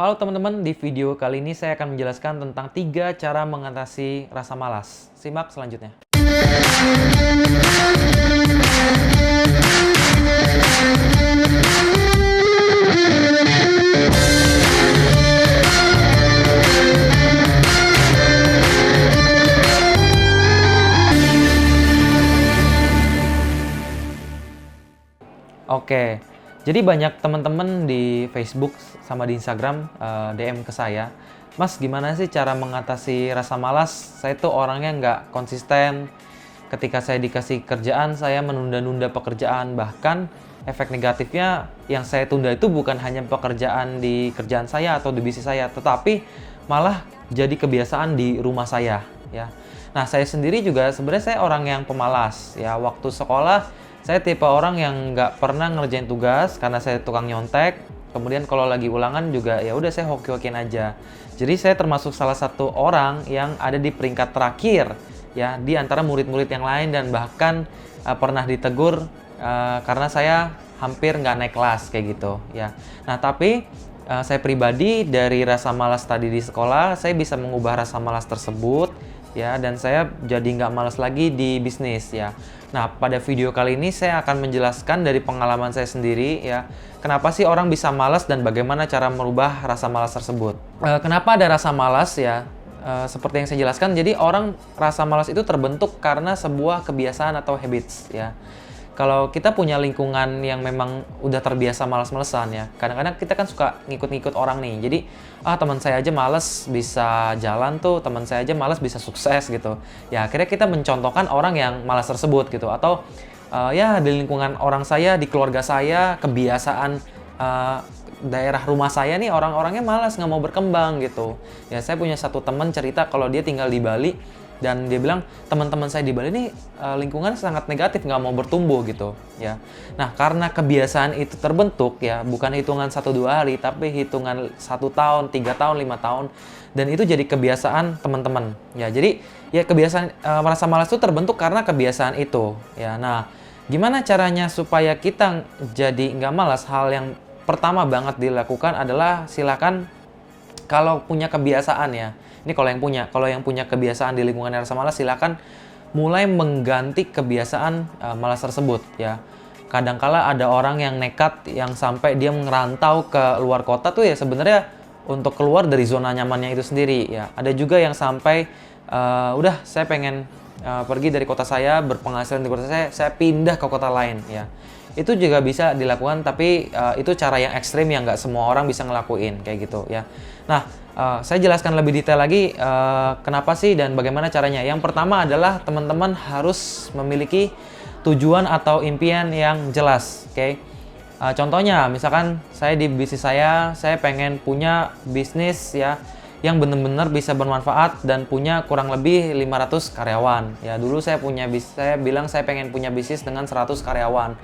Halo teman-teman, di video kali ini saya akan menjelaskan tentang 3 cara mengatasi rasa malas. Simak selanjutnya. Oke, jadi banyak teman-teman di Facebook sama di Instagram DM ke saya, Mas, gimana sih cara mengatasi rasa malas? Saya tuh orangnya nggak konsisten. Ketika saya dikasih kerjaan, saya menunda-nunda pekerjaan. Bahkan efek negatifnya yang saya tunda itu bukan hanya pekerjaan di kerjaan saya atau di bisnis saya, tetapi malah jadi kebiasaan di rumah saya. Ya. Nah, saya sendiri juga sebenarnya saya orang yang pemalas. Ya, waktu sekolah saya tipe orang yang nggak pernah ngerjain tugas karena saya tukang nyontek. Kemudian kalau lagi ulangan juga ya udah saya hoki-hokiin aja. Jadi saya termasuk salah satu orang yang ada di peringkat terakhir ya di antara murid-murid yang lain dan bahkan pernah ditegur karena saya hampir nggak naik kelas kayak gitu ya. Nah tapi saya pribadi dari rasa malas tadi di sekolah saya bisa mengubah rasa malas tersebut ya dan saya jadi nggak malas lagi di bisnis ya. Nah, pada video kali ini saya akan menjelaskan dari pengalaman saya sendiri ya, kenapa sih orang bisa malas dan bagaimana cara merubah rasa malas tersebut. Kenapa ada rasa malas ya? Seperti yang saya jelaskan, jadi orang rasa malas itu terbentuk karena sebuah kebiasaan atau habits ya. Kalau kita punya lingkungan yang memang udah terbiasa malas-malesan ya, kadang-kadang kita kan suka ngikut-ngikut orang nih. Jadi, teman saya aja males bisa jalan tuh, teman saya aja males bisa sukses gitu. Ya, akhirnya kita mencontohkan orang yang malas tersebut gitu. Atau, ya di lingkungan orang saya, di keluarga saya, kebiasaan daerah rumah saya nih orang-orangnya malas, nggak mau berkembang gitu. Ya, saya punya satu teman cerita kalau dia tinggal di Bali, dan dia bilang teman-teman saya di Bali ini lingkungan sangat negatif, nggak mau bertumbuh gitu ya. Nah karena kebiasaan itu terbentuk ya bukan hitungan 1-2 hari tapi hitungan 1 tahun, 3 tahun, 5 tahun dan itu jadi kebiasaan teman-teman ya. Jadi ya kebiasaan merasa malas itu terbentuk karena kebiasaan itu ya. Nah gimana caranya supaya kita jadi nggak malas? Hal yang pertama banget dilakukan adalah silakan kalau punya kebiasaan ya. Ini kalau yang punya kebiasaan di lingkungan rasa malas, silakan mulai mengganti kebiasaan malas tersebut ya. Kadangkala ada orang yang nekat yang sampai dia ngerantau ke luar kota tuh ya sebenarnya untuk keluar dari zona nyamannya itu sendiri ya. Ada juga yang sampai udah saya pengen pergi dari kota saya, berpenghasilan di kota saya pindah ke kota lain ya. Itu juga bisa dilakukan tapi itu cara yang ekstrim yang nggak semua orang bisa ngelakuin kayak gitu ya. Nah, saya jelaskan lebih detail lagi kenapa sih dan bagaimana caranya. Yang pertama adalah teman-teman harus memiliki tujuan atau impian yang jelas, oke? Contohnya, misalkan saya di bisnis saya pengen punya bisnis ya yang benar-benar bisa bermanfaat dan punya kurang lebih 500 karyawan. Ya, dulu saya bilang saya pengen punya bisnis dengan 100 karyawan.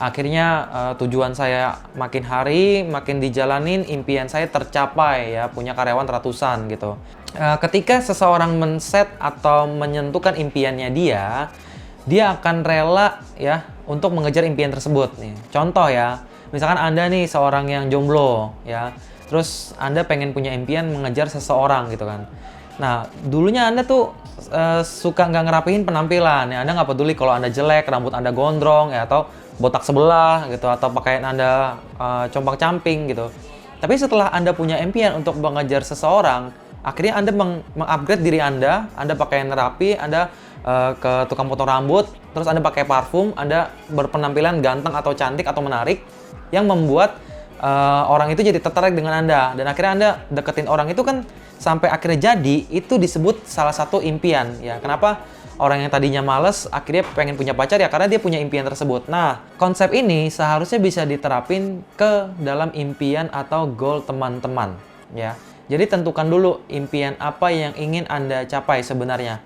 Akhirnya tujuan saya makin hari makin dijalanin, impian saya tercapai ya, punya karyawan ratusan gitu. Ketika seseorang men-set atau menyentuhkan impiannya dia akan rela ya untuk mengejar impian tersebut nih. Contoh ya, misalkan Anda nih seorang yang jomblo ya, terus Anda pengen punya impian mengejar seseorang gitu kan. Nah, dulunya Anda tuh suka nggak ngerapihin penampilan ya, Anda nggak peduli kalau Anda jelek, rambut Anda gondrong ya, atau botak sebelah gitu, atau pakaian Anda compang-camping gitu. Tapi setelah Anda punya impian untuk mengejar seseorang, akhirnya Anda mengupgrade diri Anda pakaian rapi, Anda ke tukang potong rambut, terus Anda pakai parfum, Anda berpenampilan ganteng atau cantik atau menarik, yang membuat orang itu jadi tertarik dengan Anda. Dan akhirnya Anda deketin orang itu kan sampai akhirnya jadi, itu disebut salah satu impian ya. Kenapa orang yang tadinya males akhirnya pengen punya pacar ya karena dia punya impian tersebut. Nah, konsep ini seharusnya bisa diterapin ke dalam impian atau goal teman-teman ya. Jadi tentukan dulu impian apa yang ingin Anda capai sebenarnya.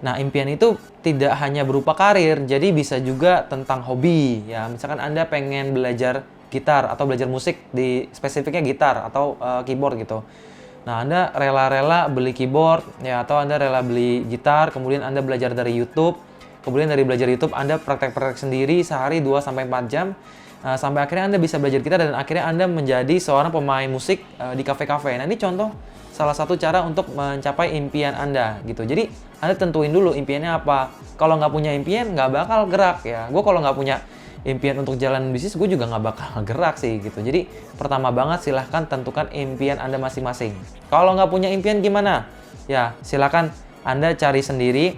Nah, impian itu tidak hanya berupa karir, jadi bisa juga tentang hobi ya. Misalkan Anda pengen belajar gitar atau belajar musik, di spesifiknya gitar atau keyboard gitu. Nah, Anda rela-rela beli keyboard ya, atau Anda rela beli gitar, kemudian Anda belajar dari YouTube. Kemudian dari belajar YouTube Anda praktek-praktek sendiri sehari 2-4 jam. sampai akhirnya Anda bisa belajar gitar dan akhirnya Anda menjadi seorang pemain musik di kafe-kafe. Nah, ini contoh salah satu cara untuk mencapai impian Anda gitu. Jadi Anda tentuin dulu impiannya apa. Kalau nggak punya impian, nggak bakal gerak ya. Gue kalau nggak punya impian untuk jalan bisnis, gue juga nggak bakal gerak sih gitu. Jadi pertama banget silahkan tentukan impian Anda masing-masing. Kalau nggak punya impian gimana? Ya silahkan Anda cari sendiri,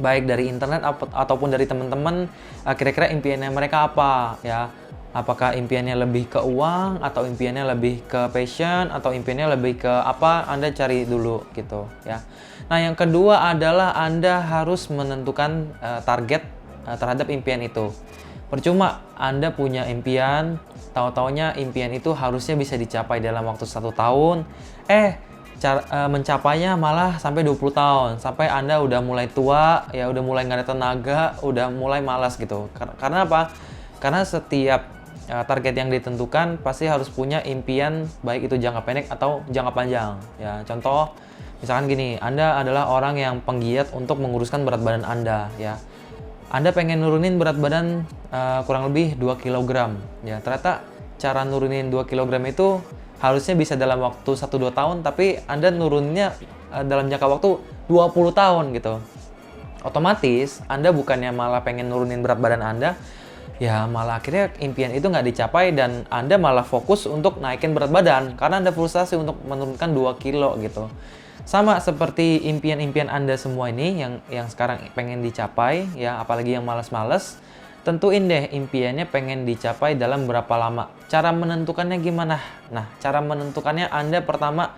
baik dari internet ataupun dari teman-teman, kira-kira impiannya mereka apa ya. Apakah impiannya lebih ke uang, atau impiannya lebih ke passion, atau impiannya lebih ke apa, Anda cari dulu gitu ya. Nah, yang kedua adalah Anda harus menentukan target terhadap impian itu. Percuma Anda punya impian, tahu-taunya impian itu harusnya bisa dicapai dalam waktu 1 tahun, mencapainya malah sampai 20 tahun, sampai Anda udah mulai tua, ya udah mulai nggak ada tenaga, udah mulai malas gitu. Karena apa? Karena setiap target yang ditentukan pasti harus punya impian, baik itu jangka pendek atau jangka panjang. Ya, contoh misalkan gini, Anda adalah orang yang penggiat untuk menguruskan berat badan Anda, ya. Anda pengen nurunin berat badan kurang lebih 2 kg. Ya, ternyata cara nurunin 2 kg itu harusnya bisa dalam waktu 1-2 tahun, tapi Anda nuruninnya dalam jangka waktu 20 tahun gitu. Otomatis Anda bukannya malah pengen nurunin berat badan Anda, ya malah akhirnya impian itu nggak dicapai dan Anda malah fokus untuk naikin berat badan karena Anda frustasi untuk menurunkan 2 kilo gitu. Sama seperti impian-impian Anda semua ini yang sekarang pengen dicapai ya, apalagi yang malas-males, tentuin deh impiannya pengen dicapai dalam berapa lama. Cara menentukannya gimana? Nah, cara menentukannya Anda pertama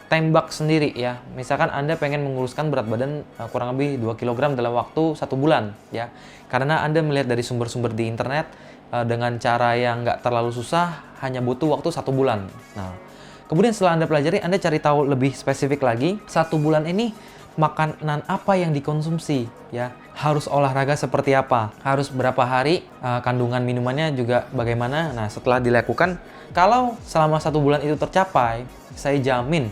tembak sendiri ya. Misalkan Anda pengen menguruskan berat badan kurang lebih 2 kg dalam waktu 1 bulan ya. Karena Anda melihat dari sumber-sumber di internet dengan cara yang nggak terlalu susah, hanya butuh waktu 1 bulan. Nah, kemudian setelah Anda pelajari, Anda cari tahu lebih spesifik lagi, 1 bulan ini makanan apa yang dikonsumsi ya. Harus olahraga seperti apa, harus berapa hari, kandungan minumannya juga bagaimana. Nah, setelah dilakukan, kalau selama 1 bulan itu tercapai, saya jamin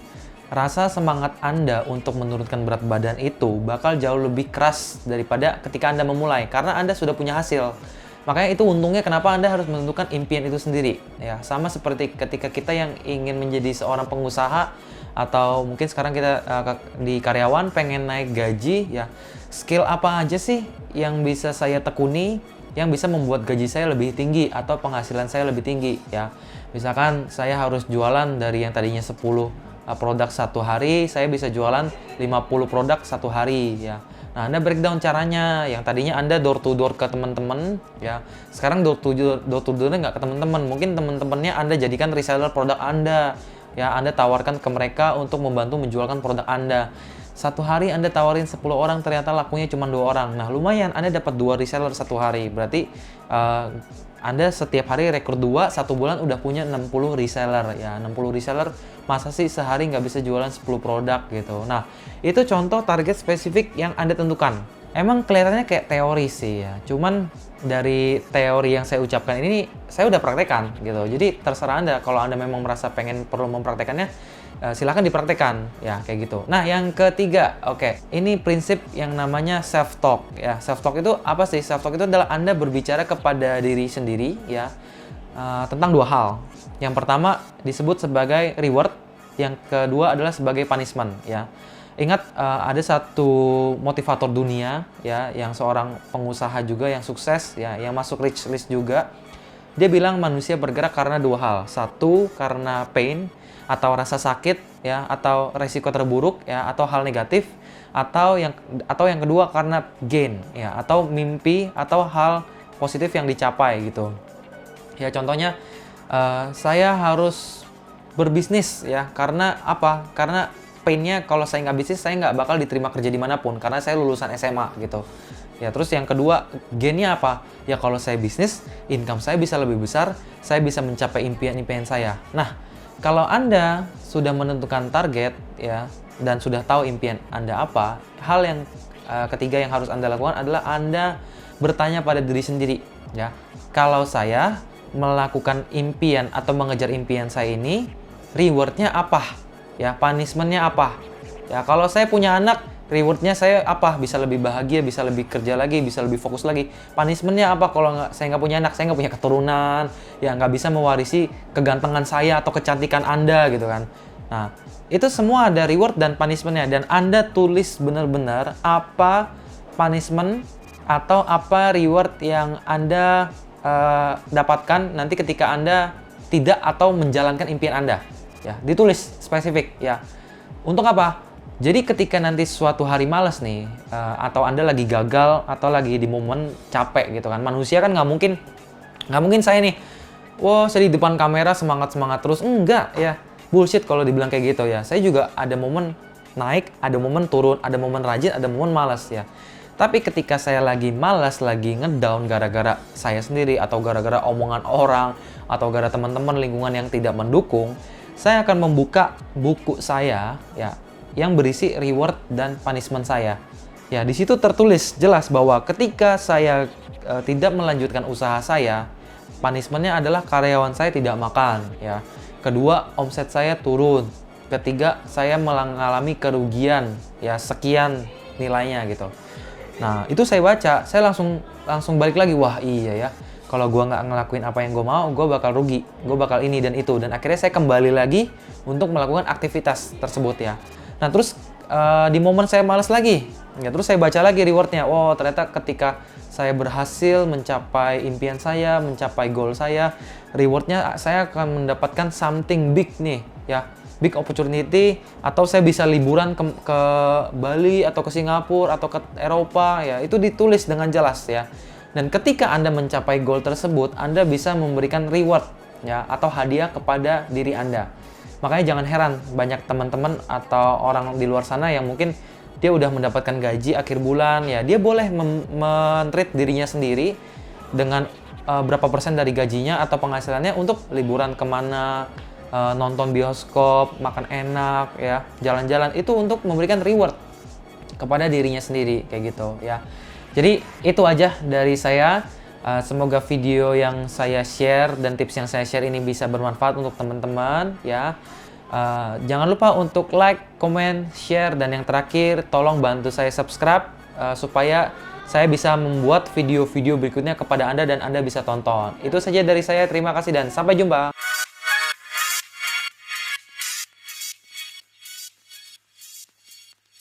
rasa semangat Anda untuk menurunkan berat badan itu bakal jauh lebih keras daripada ketika Anda memulai, karena Anda sudah punya hasil. Makanya itu untungnya kenapa Anda harus menentukan impian itu sendiri. Ya, sama seperti ketika kita yang ingin menjadi seorang pengusaha, atau mungkin sekarang kita di karyawan pengen naik gaji, ya skill apa aja sih yang bisa saya tekuni, yang bisa membuat gaji saya lebih tinggi atau penghasilan saya lebih tinggi ya. Misalkan saya harus jualan dari yang tadinya 10 produk 1 hari, saya bisa jualan 50 produk 1 hari ya. Nah, Anda breakdown caranya. Yang tadinya Anda door to door ke teman-teman ya. Sekarang door to door-nya nggak ke teman-teman. Mungkin teman-temannya Anda jadikan reseller produk Anda. Ya, Anda tawarkan ke mereka untuk membantu menjualkan produk Anda. 1 hari Anda tawarin 10 orang, ternyata lakunya cuma 2 orang. Nah, lumayan Anda dapat 2 reseller 1 hari. Berarti Anda setiap hari rekrut 2, 1 bulan udah punya 60 reseller. Ya, 60 reseller, masa sih sehari nggak bisa jualan 10 produk gitu. Nah, itu contoh target spesifik yang Anda tentukan. Emang kelihatannya kayak teori sih ya, cuman dari teori yang saya ucapkan ini, saya udah praktekkan gitu. Jadi terserah Anda, kalau Anda memang merasa pengen perlu mempraktekannya, silahkan dipraktekkan ya, kayak gitu. Nah, yang ketiga, ini prinsip yang namanya self talk ya. Self talk itu apa sih? Self talk itu adalah Anda berbicara kepada diri sendiri ya, tentang 2 hal. Yang pertama disebut sebagai reward, yang kedua adalah sebagai punishment ya. Ingat, ada satu motivator dunia ya, yang seorang pengusaha juga yang sukses ya, yang masuk rich list juga. Dia bilang manusia bergerak karena 2 hal. Satu, karena pain atau rasa sakit ya, atau resiko terburuk ya, atau hal negatif, atau yang kedua karena gain ya, atau mimpi atau hal positif yang dicapai gitu. Ya, contohnya saya harus berbisnis ya, karena apa? Karena pain-nya kalau saya nggak bisnis, saya nggak bakal diterima kerja dimanapun karena saya lulusan SMA gitu. Ya, terus yang kedua, gain-nya apa? Ya kalau saya bisnis, income saya bisa lebih besar, saya bisa mencapai impian-impian saya. Nah, kalau Anda sudah menentukan target ya, dan sudah tahu impian Anda apa, hal yang ketiga yang harus Anda lakukan adalah Anda bertanya pada diri sendiri ya. Kalau saya melakukan impian atau mengejar impian saya ini, reward-nya apa? Ya, punishment-nya apa? Ya, kalau saya punya anak, Rewardnya saya apa? Bisa lebih bahagia, bisa lebih kerja lagi, bisa lebih fokus lagi. Punishmentnya apa? Kalau saya nggak punya anak, saya nggak punya keturunan, ya nggak bisa mewarisi kegantengan saya atau kecantikan Anda gitu kan. Nah, itu semua ada reward dan punishmentnya. Dan Anda tulis benar-benar apa punishment atau apa reward yang Anda dapatkan nanti ketika Anda tidak atau menjalankan impian Anda. Ya, ditulis spesifik ya. Untuk apa? Jadi ketika nanti suatu hari malas nih, atau Anda lagi gagal atau lagi di momen capek gitu kan. Manusia kan nggak mungkin saya nih, wah saya di depan kamera semangat-semangat terus. Enggak ya, bullshit kalau dibilang kayak gitu ya. Saya juga ada momen naik, ada momen turun, ada momen rajin, ada momen malas ya. Tapi ketika saya lagi malas, lagi ngedown gara-gara saya sendiri atau gara-gara omongan orang atau gara-gara teman-teman lingkungan yang tidak mendukung, saya akan membuka buku saya ya yang berisi reward dan punishment saya. Ya, di situ tertulis jelas bahwa ketika saya tidak melanjutkan usaha saya, punishmentnya adalah karyawan saya tidak makan, ya. Kedua, omset saya turun. Ketiga, saya mengalami kerugian, ya sekian nilainya gitu. Nah, itu saya baca, saya langsung balik lagi, wah iya ya. Kalau gua nggak ngelakuin apa yang gue mau, gue bakal rugi. Gue bakal ini dan itu. Dan akhirnya saya kembali lagi untuk melakukan aktivitas tersebut ya. Nah terus di momen saya malas lagi, ya terus saya baca lagi rewardnya. Oh ternyata ketika saya berhasil mencapai impian saya, mencapai goal saya, rewardnya saya akan mendapatkan something big nih, ya big opportunity. Atau saya bisa liburan ke Bali atau ke Singapura atau ke Eropa, ya itu ditulis dengan jelas ya. Dan ketika Anda mencapai goal tersebut, Anda bisa memberikan reward ya atau hadiah kepada diri Anda. Makanya jangan heran banyak teman-teman atau orang di luar sana yang mungkin dia udah mendapatkan gaji akhir bulan, ya dia boleh men-treat dirinya sendiri dengan berapa persen dari gajinya atau penghasilannya untuk liburan kemana, nonton bioskop, makan enak, ya jalan-jalan, itu untuk memberikan reward kepada dirinya sendiri kayak gitu ya. Jadi itu aja dari saya. Semoga video yang saya share dan tips yang saya share ini bisa bermanfaat untuk teman-teman ya. Jangan lupa untuk like, comment, share, dan yang terakhir tolong bantu saya subscribe supaya saya bisa membuat video-video berikutnya kepada Anda dan Anda bisa tonton. Itu saja dari saya, terima kasih dan sampai jumpa.